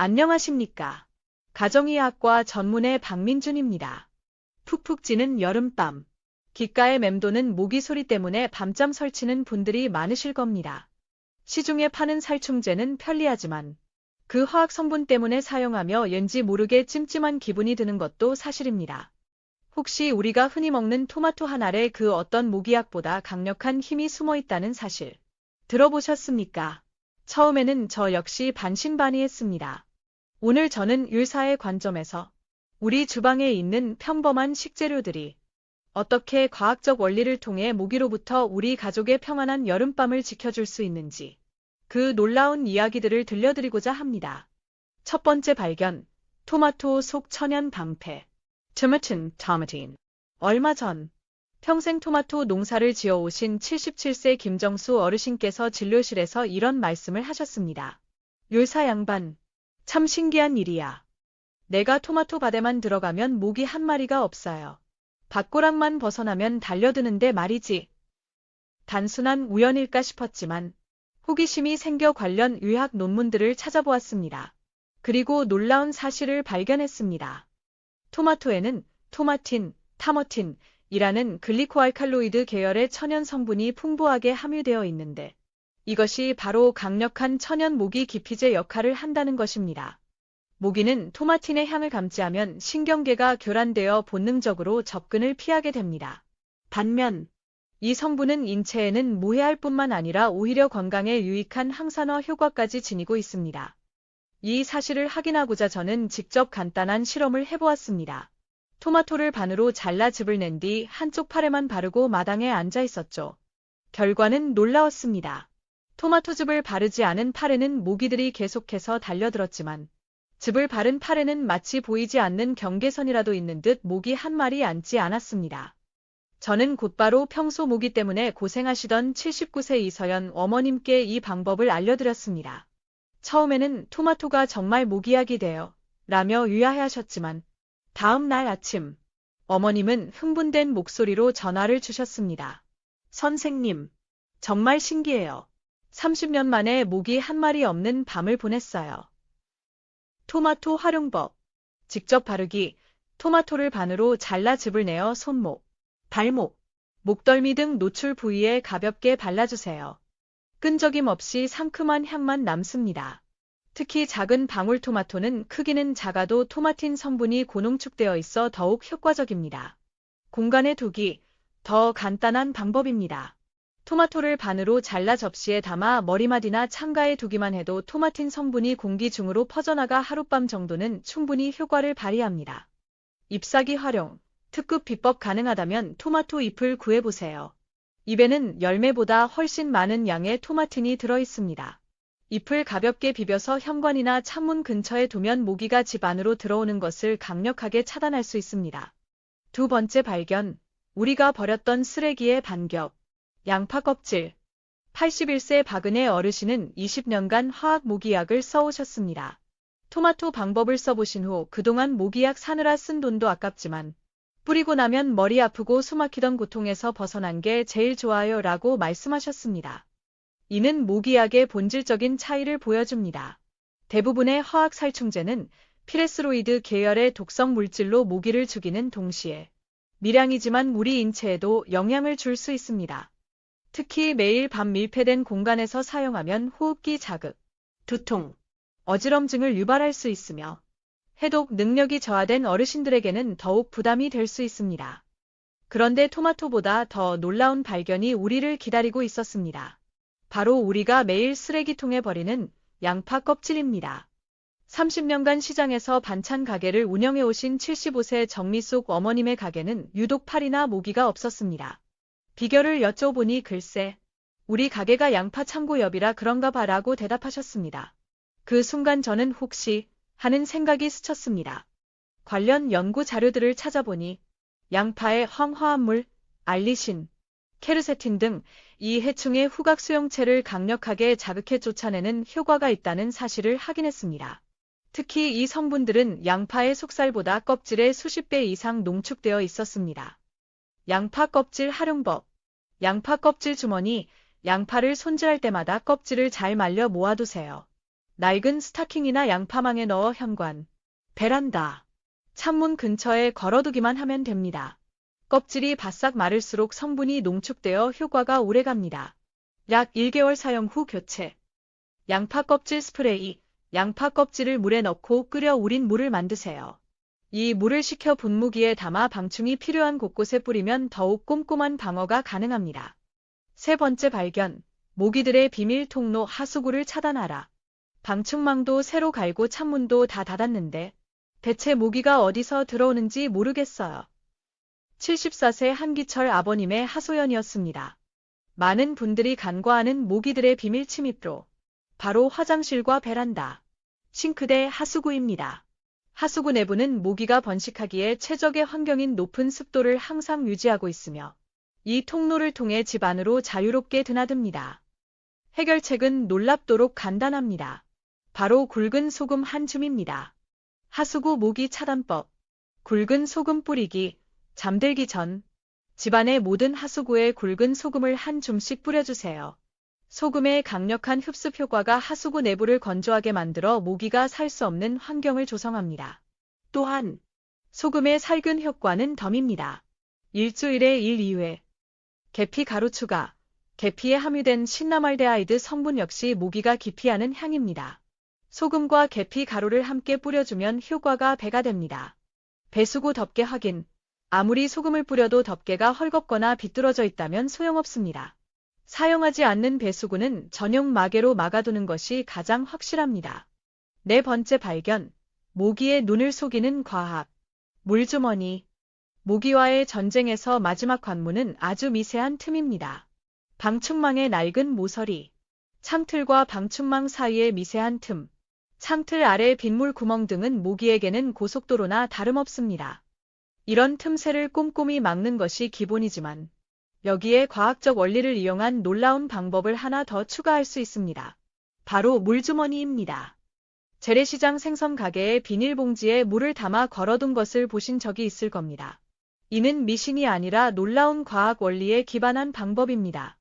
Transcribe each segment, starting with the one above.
안녕하십니까. 가정의학과 전문의 박민준입니다. 푹푹 찌는 여름밤. 귓가에 맴도는 모기 소리 때문에 밤잠 설치는 분들이 많으실 겁니다. 시중에 파는 살충제는 편리하지만 그 화학 성분 때문에 사용하며 왠지 모르게 찜찜한 기분이 드는 것도 사실입니다. 혹시 우리가 흔히 먹는 토마토 한 알에 그 어떤 모기약보다 강력한 힘이 숨어 있다는 사실 들어보셨습니까? 처음에는 저 역시 반신반의했습니다. 오늘 저는 의사의 관점에서 우리 주방에 있는 평범한 식재료들이 어떻게 과학적 원리를 통해 모기로부터 우리 가족의 평안한 여름밤을 지켜줄 수 있는지 그 놀라운 이야기들을 들려드리고자 합니다. 첫 번째 발견, 토마토 속 천연 방패. 토마틴. 얼마 전 평생 토마토 농사를 지어오신 77세 김정수 어르신께서 진료실에서 이런 말씀을 하셨습니다. 요사 양반, 참 신기한 일이야. 내가 토마토 밭에만 들어가면 모기 한 마리가 없어요. 밭고랑만 벗어나면 달려드는데 말이지. 단순한 우연일까 싶었지만 호기심이 생겨 관련 의학 논문들을 찾아보았습니다. 그리고 놀라운 사실을 발견했습니다. 토마토에는 토마틴, 타머틴이라는 글리코알칼로이드 계열의 천연 성분이 풍부하게 함유되어 있는데 이것이 바로 강력한 천연 모기 기피제 역할을 한다는 것입니다. 모기는 토마틴의 향을 감지하면 신경계가 교란되어 본능적으로 접근을 피하게 됩니다. 반면 이 성분은 인체에는 무해할 뿐만 아니라 오히려 건강에 유익한 항산화 효과까지 지니고 있습니다. 이 사실을 확인하고자 저는 직접 간단한 실험을 해보았습니다. 토마토를 반으로 잘라 즙을 낸 뒤 한쪽 팔에만 바르고 마당에 앉아 있었죠. 결과는 놀라웠습니다. 토마토즙을 바르지 않은 팔에는 모기들이 계속해서 달려들었지만 즙을 바른 팔에는 마치 보이지 않는 경계선이라도 있는 듯 모기 한 마리 앉지 않았습니다. 저는 곧바로 평소 모기 때문에 고생하시던 79세 이서연 어머님께 이 방법을 알려드렸습니다. 처음에는 토마토가 정말 모기약이 돼요 라며 유야해하셨지만 다음 날 아침 어머님은 흥분된 목소리로 전화를 주셨습니다. 선생님, 정말 신기해요. 30년 만에 모기 한 마리 없는 밤을 보냈어요. 토마토 활용법. 직접 바르기. 토마토를 반으로 잘라 즙을 내어 손목, 발목, 목덜미 등 노출 부위에 가볍게 발라주세요. 끈적임 없이 상큼한 향만 남습니다. 특히 작은 방울토마토는 크기는 작아도 토마틴 성분이 고농축되어 있어 더욱 효과적입니다. 공간에 두기. 더 간단한 방법입니다. 토마토를 반으로 잘라 접시에 담아 머리맡이나 창가에 두기만 해도 토마틴 성분이 공기 중으로 퍼져나가 하룻밤 정도는 충분히 효과를 발휘합니다. 잎사귀 활용. 특급 비법 가능하다면 토마토 잎을 구해보세요. 잎에는 열매보다 훨씬 많은 양의 토마틴이 들어있습니다. 잎을 가볍게 비벼서 현관이나 창문 근처에 두면 모기가 집 안으로 들어오는 것을 강력하게 차단할 수 있습니다. 두 번째 발견. 우리가 버렸던 쓰레기의 반격. 양파 껍질. 81세 박은혜 어르신은 20년간 화학 모기약을 써오셨습니다. 토마토 방법을 써보신 후 그동안 모기약 사느라 쓴 돈도 아깝지만 뿌리고 나면 머리 아프고 숨막히던 고통에서 벗어난 게 제일 좋아요 라고 말씀하셨습니다. 이는 모기약의 본질적인 차이를 보여줍니다. 대부분의 화학 살충제는 피레스로이드 계열의 독성 물질로 모기를 죽이는 동시에 미량이지만 우리 인체에도 영향을 줄 수 있습니다. 특히 매일 밤 밀폐된 공간에서 사용하면 호흡기 자극, 두통, 어지럼증을 유발할 수 있으며 해독 능력이 저하된 어르신들에게는 더욱 부담이 될 수 있습니다. 그런데 토마토보다 더 놀라운 발견이 우리를 기다리고 있었습니다. 바로 우리가 매일 쓰레기통에 버리는 양파 껍질입니다. 30년간 시장에서 반찬 가게를 운영해 오신 75세 정미숙 어머님의 가게는 유독 파리나 모기가 없었습니다. 비결을 여쭤보니 글쎄, 우리 가게가 양파 창고 옆이라 그런가 봐라고 대답하셨습니다. 그 순간 저는 혹시 하는 생각이 스쳤습니다. 관련 연구 자료들을 찾아보니 양파의 황화합물, 알리신, 케르세틴 등 이 해충의 후각 수용체를 강력하게 자극해 쫓아내는 효과가 있다는 사실을 확인했습니다. 특히 이 성분들은 양파의 속살보다 껍질의 수십 배 이상 농축되어 있었습니다. 양파 껍질 활용법. 양파 껍질 주머니. 양파를 손질할 때마다 껍질을 잘 말려 모아두세요. 낡은 스타킹이나 양파망에 넣어 현관, 베란다, 창문 근처에 걸어두기만 하면 됩니다. 껍질이 바싹 마를수록 성분이 농축되어 효과가 오래갑니다. 약 1개월 사용 후 교체. 양파 껍질 스프레이. 양파 껍질을 물에 넣고 끓여 우린 물을 만드세요. 이 물을 식혀 분무기에 담아 방충이 필요한 곳곳에 뿌리면 더욱 꼼꼼한 방어가 가능합니다. 세 번째 발견. 모기들의 비밀 통로 하수구를 차단하라. 방충망도 새로 갈고 창문도 다 닫았는데 대체 모기가 어디서 들어오는지 모르겠어요. 74세 한기철 아버님의 하소연이었습니다. 많은 분들이 간과하는 모기들의 비밀 침입로 바로 화장실과 베란다, 싱크대, 하수구입니다. 하수구 내부는 모기가 번식하기에 최적의 환경인 높은 습도를 항상 유지하고 있으며 이 통로를 통해 집 안으로 자유롭게 드나듭니다. 해결책은 놀랍도록 간단합니다. 바로 굵은 소금 한 줌입니다. 하수구 모기 차단법. 굵은 소금 뿌리기. 잠들기 전 집안의 모든 하수구에 굵은 소금을 한 줌씩 뿌려주세요. 소금의 강력한 흡습 효과가 하수구 내부를 건조하게 만들어 모기가 살 수 없는 환경을 조성합니다. 또한 소금의 살균 효과는 덤입니다. 일주일에 1, 2회. 계피 가루 추가. 계피에 함유된 신나말데하이드 성분 역시 모기가 기피하는 향입니다. 소금과 계피 가루를 함께 뿌려주면 효과가 배가 됩니다. 배수구 덮개 확인. 아무리 소금을 뿌려도 덮개가 헐겁거나 비뚤어져 있다면 소용없습니다. 사용하지 않는 배수구는 전용 마개로 막아두는 것이 가장 확실합니다. 네 번째 발견. 모기의 눈을 속이는 과학. 물주머니. 모기와의 전쟁에서 마지막 관문은 아주 미세한 틈입니다. 방충망의 낡은 모서리. 창틀과 방충망 사이의 미세한 틈. 창틀 아래 빗물 구멍 등은 모기에게는 고속도로나 다름없습니다. 이런 틈새를 꼼꼼히 막는 것이 기본이지만 여기에 과학적 원리를 이용한 놀라운 방법을 하나 더 추가할 수 있습니다. 바로 물주머니입니다. 재래시장 생선 가게에 비닐봉지에 물을 담아 걸어둔 것을 보신 적이 있을 겁니다. 이는 미신이 아니라 놀라운 과학 원리에 기반한 방법입니다.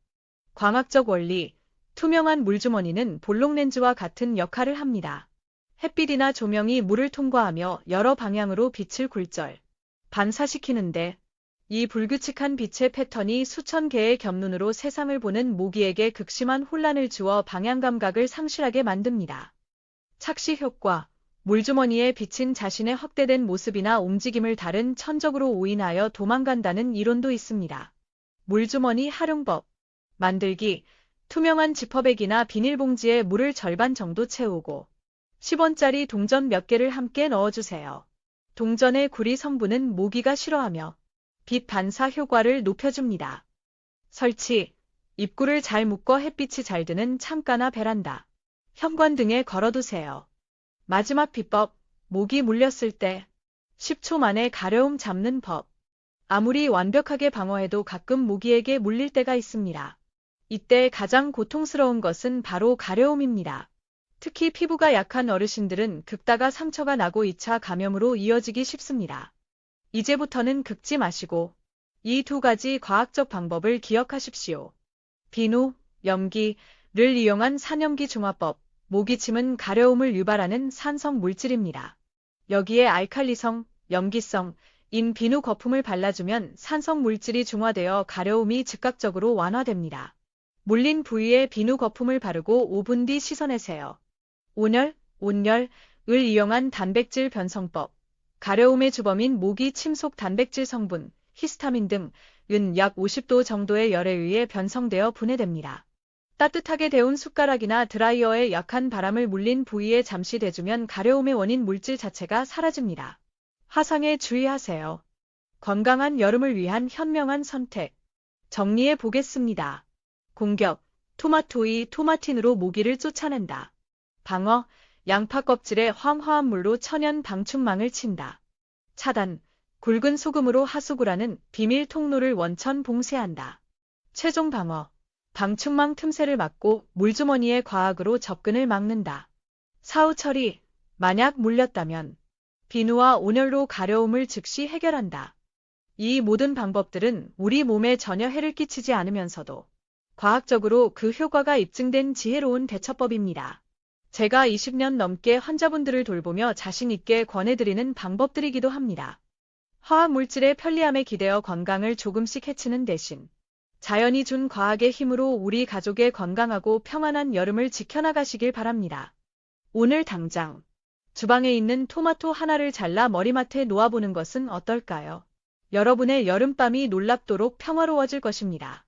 광학적 원리, 투명한 물주머니는 볼록렌즈와 같은 역할을 합니다. 햇빛이나 조명이 물을 통과하며 여러 방향으로 빛을 굴절, 반사시키는데 이 불규칙한 빛의 패턴이 수천 개의 겹눈으로 세상을 보는 모기에게 극심한 혼란을 주어 방향 감각을 상실하게 만듭니다. 착시 효과. 물주머니에 비친 자신의 확대된 모습이나 움직임을 다른 천적으로 오인하여 도망간다는 이론도 있습니다. 물주머니 활용법. 만들기. 투명한 지퍼백이나 비닐봉지에 물을 절반 정도 채우고 10원짜리 동전 몇 개를 함께 넣어주세요. 동전의 구리 성분은 모기가 싫어하며 빛 반사 효과를 높여줍니다. 설치. 입구를 잘 묶어 햇빛이 잘 드는 창가나 베란다, 현관 등에 걸어두세요. 마지막 비법. 모기 물렸을 때 10초 만에 가려움 잡는 법. 아무리 완벽하게 방어해도 가끔 모기에게 물릴 때가 있습니다. 이때 가장 고통스러운 것은 바로 가려움입니다. 특히 피부가 약한 어르신들은 긁다가 상처가 나고 2차 감염으로 이어지기 쉽습니다. 이제부터는 긁지 마시고 이 두 가지 과학적 방법을 기억하십시오. 비누, 염기를 이용한 산염기 중화법. 모기침은 가려움을 유발하는 산성 물질입니다. 여기에 알칼리성, 염기성인 비누 거품을 발라주면 산성 물질이 중화되어 가려움이 즉각적으로 완화됩니다. 물린 부위에 비누 거품을 바르고 5분 뒤 씻어내세요. 온열을 이용한 단백질 변성법. 가려움의 주범인 모기 침 속 단백질 성분, 히스타민 등은 약 50도 정도의 열에 의해 변성되어 분해됩니다. 따뜻하게 데운 숟가락이나 드라이어에 약한 바람을 물린 부위에 잠시 대주면 가려움의 원인 물질 자체가 사라집니다. 화상에 주의하세요. 건강한 여름을 위한 현명한 선택. 정리해 보겠습니다. 공격. 토마토이 토마틴으로 모기를 쫓아낸다. 방어. 양파 껍질에 황화한 물로 천연 방충망을 친다. 차단. 굵은 소금으로 하수구라는 비밀 통로를 원천 봉쇄한다. 최종 방어. 방충망 틈새를 막고 물주머니의 과학으로 접근을 막는다. 사후 처리. 만약 물렸다면 비누와 온열로 가려움을 즉시 해결한다. 이 모든 방법들은 우리 몸에 전혀 해를 끼치지 않으면서도 과학적으로 그 효과가 입증된 지혜로운 대처법입니다. 제가 20년 넘게 환자분들을 돌보며 자신 있게 권해드리는 방법들이기도 합니다. 화학 물질의 편리함에 기대어 건강을 조금씩 해치는 대신 자연이 준 과학의 힘으로 우리 가족의 건강하고 평안한 여름을 지켜나가시길 바랍니다. 오늘 당장 주방에 있는 토마토 하나를 잘라 머리맡에 놓아보는 것은 어떨까요? 여러분의 여름밤이 놀랍도록 평화로워질 것입니다.